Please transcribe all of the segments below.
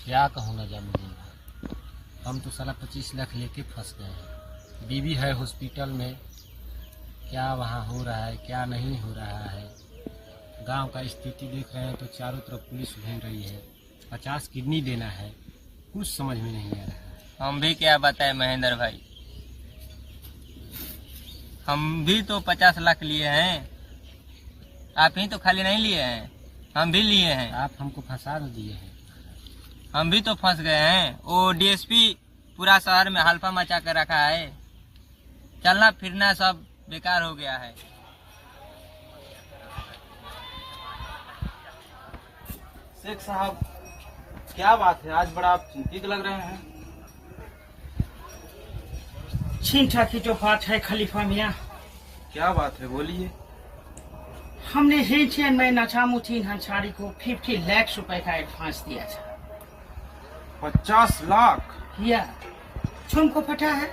क्या कहूँ नजामुद्दीन भाई, हम तो साला 25 लाख लेके फंस गए हैं। बीवी है हॉस्पिटल में, क्या वहाँ हो रहा है क्या नहीं हो रहा है। गांव का स्थिति देख रहे हैं तो चारों तरफ पुलिस घूम रही है। 50 किडनी देना है, कुछ समझ में नहीं आ रहा है। हम भी क्या बताएं महेंद्र भाई, हम भी तो 50 लाख लिए हैं। आप ही तो खाली नहीं लिए हैं, हम भी लिए हैं। आप हमको फंसा दिए हैं। हम भी तो फंस गए हैं। वो डीएसपी पूरा शहर में हल्फा मचा कर रखा है, चलना फिरना सब बेकार हो गया है। शेख साहब, क्या बात है, आज बड़ा आप चिंतित लग रहे हैं। चिंता की जो बात है खलीफा मियाँ, क्या बात है, बोलिए। हमने हिंचन में नजामुद्दीन अंसारी को 50 लाख रुपए का एडवांस दिया था। 50 लाख? या तुमको पता है,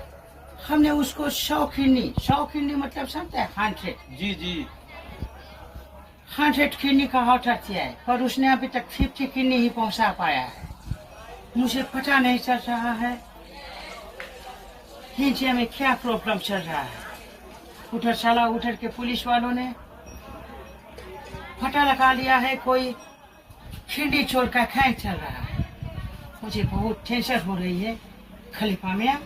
हमने उसको 100 किडनी मतलब समझते हैं 100। जी जी। 100 किडनी का ऑर्डर दिया है, पर उसने अभी तक 50 किडनी ही पहुंचा पाया है। मुझे पता नहीं चल रहा है हिंचिया में क्या प्रॉब्लम चल रहा है। उधर के पुलिस वालों ने पता लगा लिया है कोई खिंडी चोर का गैंग चल रहा है। मुझे बहुत टेंशन हो रही है खलीफा मियाँ,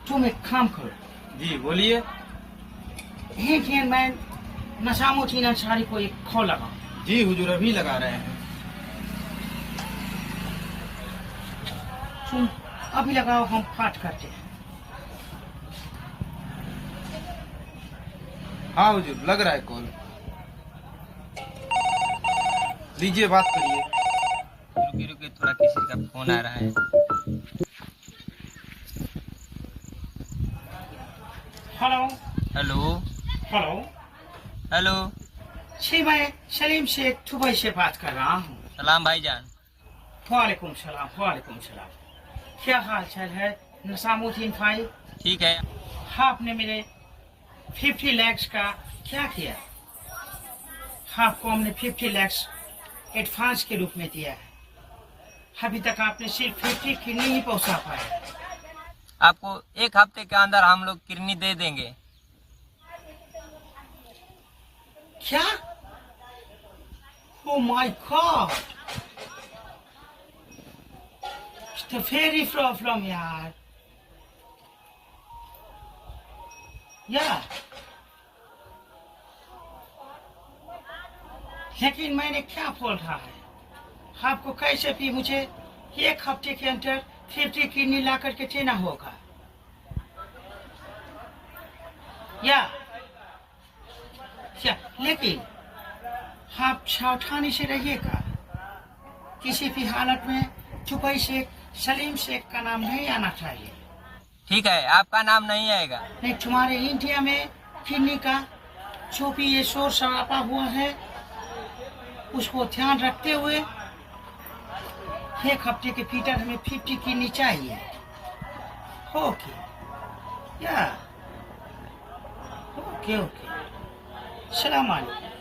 तुम एक काम करो। जी बोलिए। हिंचियन में नजामुद्दीन अंसारी को एक कॉल लगाओ। जी हुजूर, अभी लगा रहे हैं। तुम अभी लगाओ, हम बात करते हैं। हाँ हुजूर, लग रहा है कॉल। लीजिए, बात करिए। रुकिए रुकिए, थोड़ा किसी का फोन आ रहा है। Hello hello hello hello. जी, मैं सलीम शेख दुबई से बात कर रहा हूँ। सलाम भाईजान। वालेकुम सलाम, वालेकुम सलाम। क्या हाल चाल है नजामुद्दीन भाई? ठीक है। आपने मेरे 50 लाख का क्या किया? आपको हमने 50 लाख एडवांस के रूप में दिया है। अभी तक आपने सिर्फ 50 किडनी ही पहुंचा पाया। आपको 1 हफ्ते के अंदर हम लोग किडनी दे देंगे। क्या? Oh my God! It's the very problem यार। या लेकिन मैंने क्या बोल रहा है, आपको कैसे भी मुझे 1 हफ्ते के अंदर 50 किडनी ला करके देना होगा। या लेकिन आप सावधानी से रहिएगा। किसी भी हालत में दुबई शेख सलीम शेख का नाम नहीं आना चाहिए। ठीक है, आपका नाम नहीं आएगा। नहीं, तुम्हारे इंडिया में किडनी का जो भी ये शोर शराबा हुआ है, उसको ध्यान रखते हुए 1 हफ्ते के भीतर हमें 50 किडनी चाहिए। ओके या ओके ओके, सलाम अलैकुम।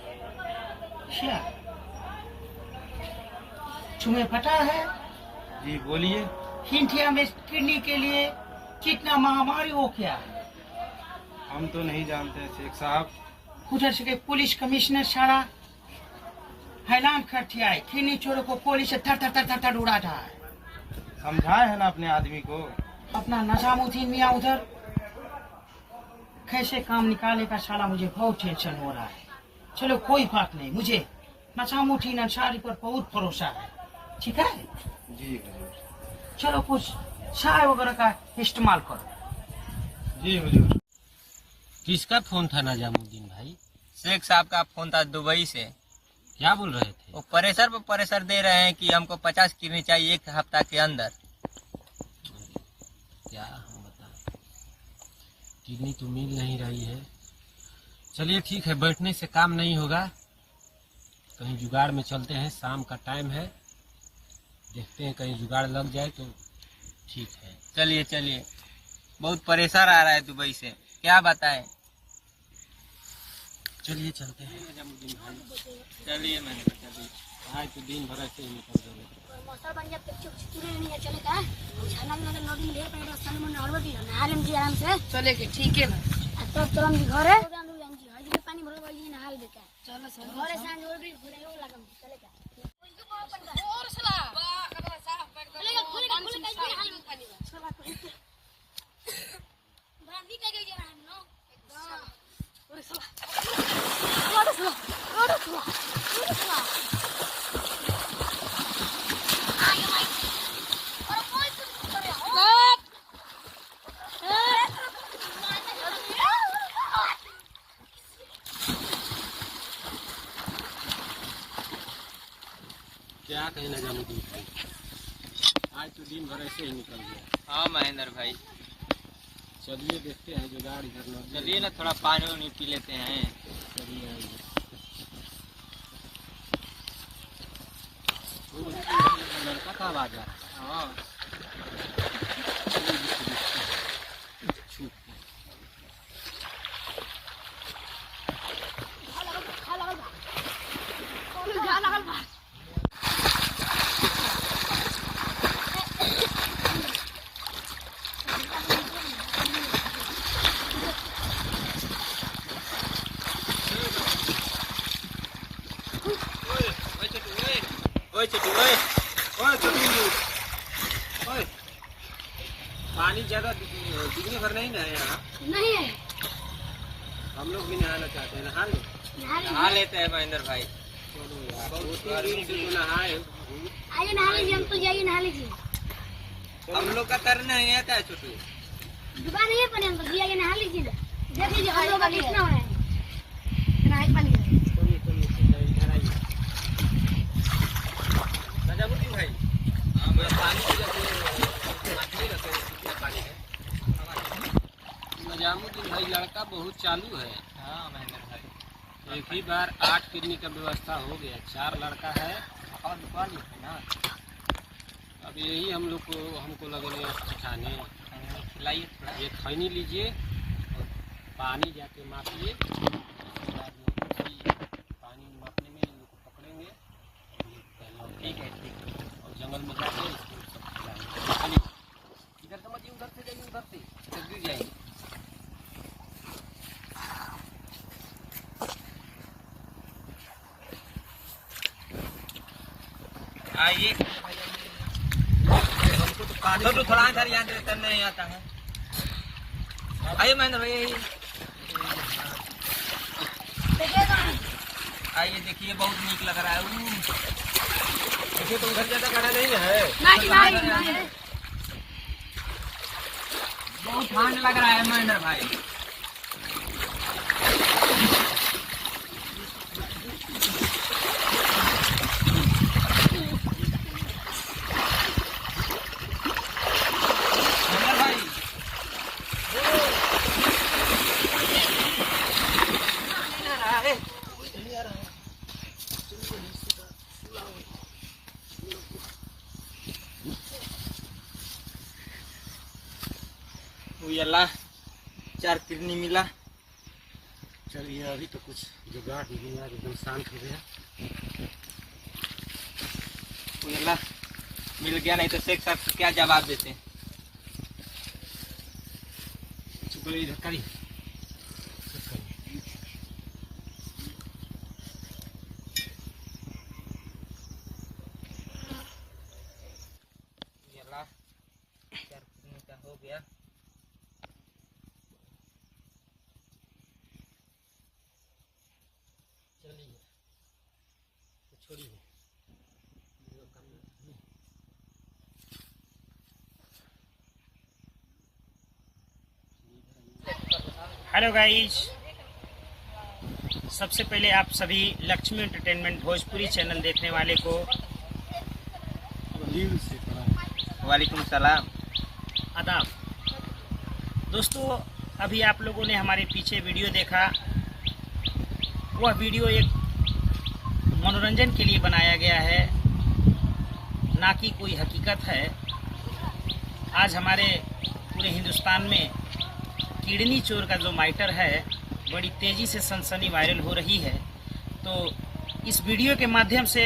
तुम्हें पता है जी बोलिए। इंडिया में किडनी के लिए कितना महामारी हो गया है? हम तो नहीं जानते शेख साहब। उधर से पुलिस कमिश्नर सारा ऐलान कर दिया है, किडनी चोरों को पुलिस से थर उड़ा रहा है। समझाए है ना अपने आदमी को। अपना नजामुद्दीन मियाँ उधर कैसे काम निकालेगा साला, मुझे बहुत टेंशन हो रहा है। चलो कोई बात नहीं, मुझे नजामुद्दीन अंसारी पर बहुत भरोसा है। ठीक है जी हुजूर। चलो कुछ चाय वगैरह का इस्तेमाल करो। जी हुजूर। किसका फोन था नजामुद्दीन भाई? शेख साहब का फोन था दुबई से। क्या बोल रहे थे? वो प्रेशर पर प्रेशर दे रहे हैं कि हमको 50 किडनी चाहिए 1 हफ्ता के अंदर। क्या हम बताएं, किडनी तो मिल नहीं रही है। चलिए ठीक है, बैठने से काम नहीं होगा, कहीं जुगाड़ में चलते हैं। शाम का टाइम है, देखते हैं कहीं जुगाड़ लग जाए तो ठीक है। चलिए चलिए, बहुत प्रेशर आ रहा है दुबई से, क्या बताएं। चलिए चलते हैं। चलिए मैंने बता दी। आज तो दिन भर ऐसे ही निकल गए। मौसम बन जाए चुप चुप नहीं है चले का झाना में नदी में ढेर पानी रास्ता में नहरवा दी नहा लेम जी आराम से चले के ठीक है ना तब चलम जी घरे जान जी हज के पानी भरल बई नहा ले का चलो चलो घरे सांझ और भी घुरे लगम चले का और सला कपड़ा साफ कर चलेगा खुले का पानी हाल में पानी में चला ब्रांडी का गई जरा हम नो एकदम और सला और सला आगे भाई और कोई कुछ करे हो क्या कहीं ना जाने दिन आज तो दिन भर ऐसे ही निकल गया। हाँ महेंद्र भाई, चलिए देखते हैं जुगाड़ इधर न चलिए ना थोड़ा पानी वानी पी लेते हैं। चलिए आइए। लड़का का आवाज आ रहा है। हाँ छुप घा लगल बा ओए छोटू ओए ओए छोटू, ओए पानी ज्यादा दिखने भर नहीं ना है यहाँ। नहीं है हम लोग भी नहाना चाहते हैं, नहा लो। नहा लेते हैं महेंद्र भाई। चलो यार, बहुत दिन से तो नहाए। आइए नहा लीजिए हम तो जाइए नहा लीजिए हम लोग का तरना नहीं आता है छोटू। दुकान नहीं है पानी हम तो जाइए नहा लीजिए देख लीजिए हम लोग का कितना हो रहा है नहाए पानी है चलिए चलिए इधर आइए। नजामुद्दीन भाई, हाँ भाई, पानी की जैसे मछली रखे कितना पानी है। नजामुद्दीन भाई लड़का बहुत चालू है। हाँ महेंद्र भाई, एक ही बार 8 किडनी का व्यवस्था हो गया, 4 लड़का है और दुकान है ना, अब यही हम लोग को हमको लगे सिखाने। खिलाइए थोड़ा। ये खैनी लीजिए और पानी जाके मापिए, उसके बाद पानी मापने में इन लोग को पकड़ेंगे ठीक है ठीक है। और जंगल में जाके इसको सब खिलाएंगे। चलिए इधर समझिए, उधर से जाइए, उधर से इधर गिर जाएंगे। आइए हमको तो पानी छोटू थोड़ा इधर यहाँ से तरने नहीं आता है। आइए महेंद्र भाई, आइए देखिए बहुत नीक लग रहा है। देखिए तो उधर ज्यादा गहरा नहीं है। नहीं बहुत ठंड लग रहा है महेंद्र भाई। महेंद्र भाई, अल्लाह 4 किडनी मिला। चलिए अभी तो कुछ जुगाड़ ही नहीं, एकदम शांत हो गया। अल्लाह मिल गया, नहीं तो शेख साहब को क्या जवाब देते। चुप इधर करिए। अल्लाह 4 किडनी का हो गया। चलिए तो छोड़िए। हेलो गाइस, सबसे पहले आप सभी लक्ष्मी एंटरटेनमेंट भोजपुरी चैनल देखने वाले को वालेकुम सलाम। आदाब। दोस्तों, अभी आप लोगों ने हमारे पीछे वीडियो देखा, वह वीडियो एक मनोरंजन के लिए बनाया गया है, ना कि कोई हकीकत है। आज हमारे पूरे हिंदुस्तान में किडनी चोर का जो मैटर है बड़ी तेज़ी से सनसनी वायरल हो रही है। तो इस वीडियो के माध्यम से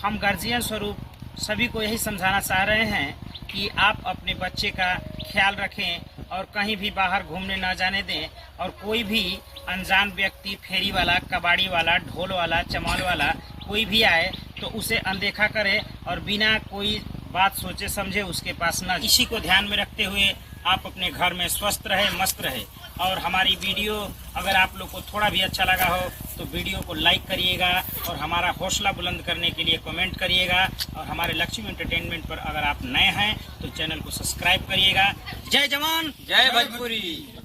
हम गार्जियन स्वरूप सभी को यही समझाना चाह रहे हैं कि आप अपने बच्चे का ख्याल रखें और कहीं भी बाहर घूमने ना जाने दें, और कोई भी अनजान व्यक्ति, फेरी वाला, कबाड़ी वाला, ढोल वाला, चमाल वाला कोई भी आए तो उसे अनदेखा करे और बिना कोई बात सोचे समझे उसके पास ना। इसी को ध्यान में रखते हुए आप अपने घर में स्वस्थ रहे, मस्त रहे। और हमारी वीडियो अगर आप लोग को थोड़ा भी अच्छा लगा हो तो वीडियो को लाइक करिएगा और हमारा हौसला बुलंद करने के लिए कमेंट करिएगा। और हमारे लक्ष्मी एंटरटेनमेंट पर अगर आप नए हैं तो चैनल को सब्सक्राइब करिएगा। जय जवान, जय भोजपुरी।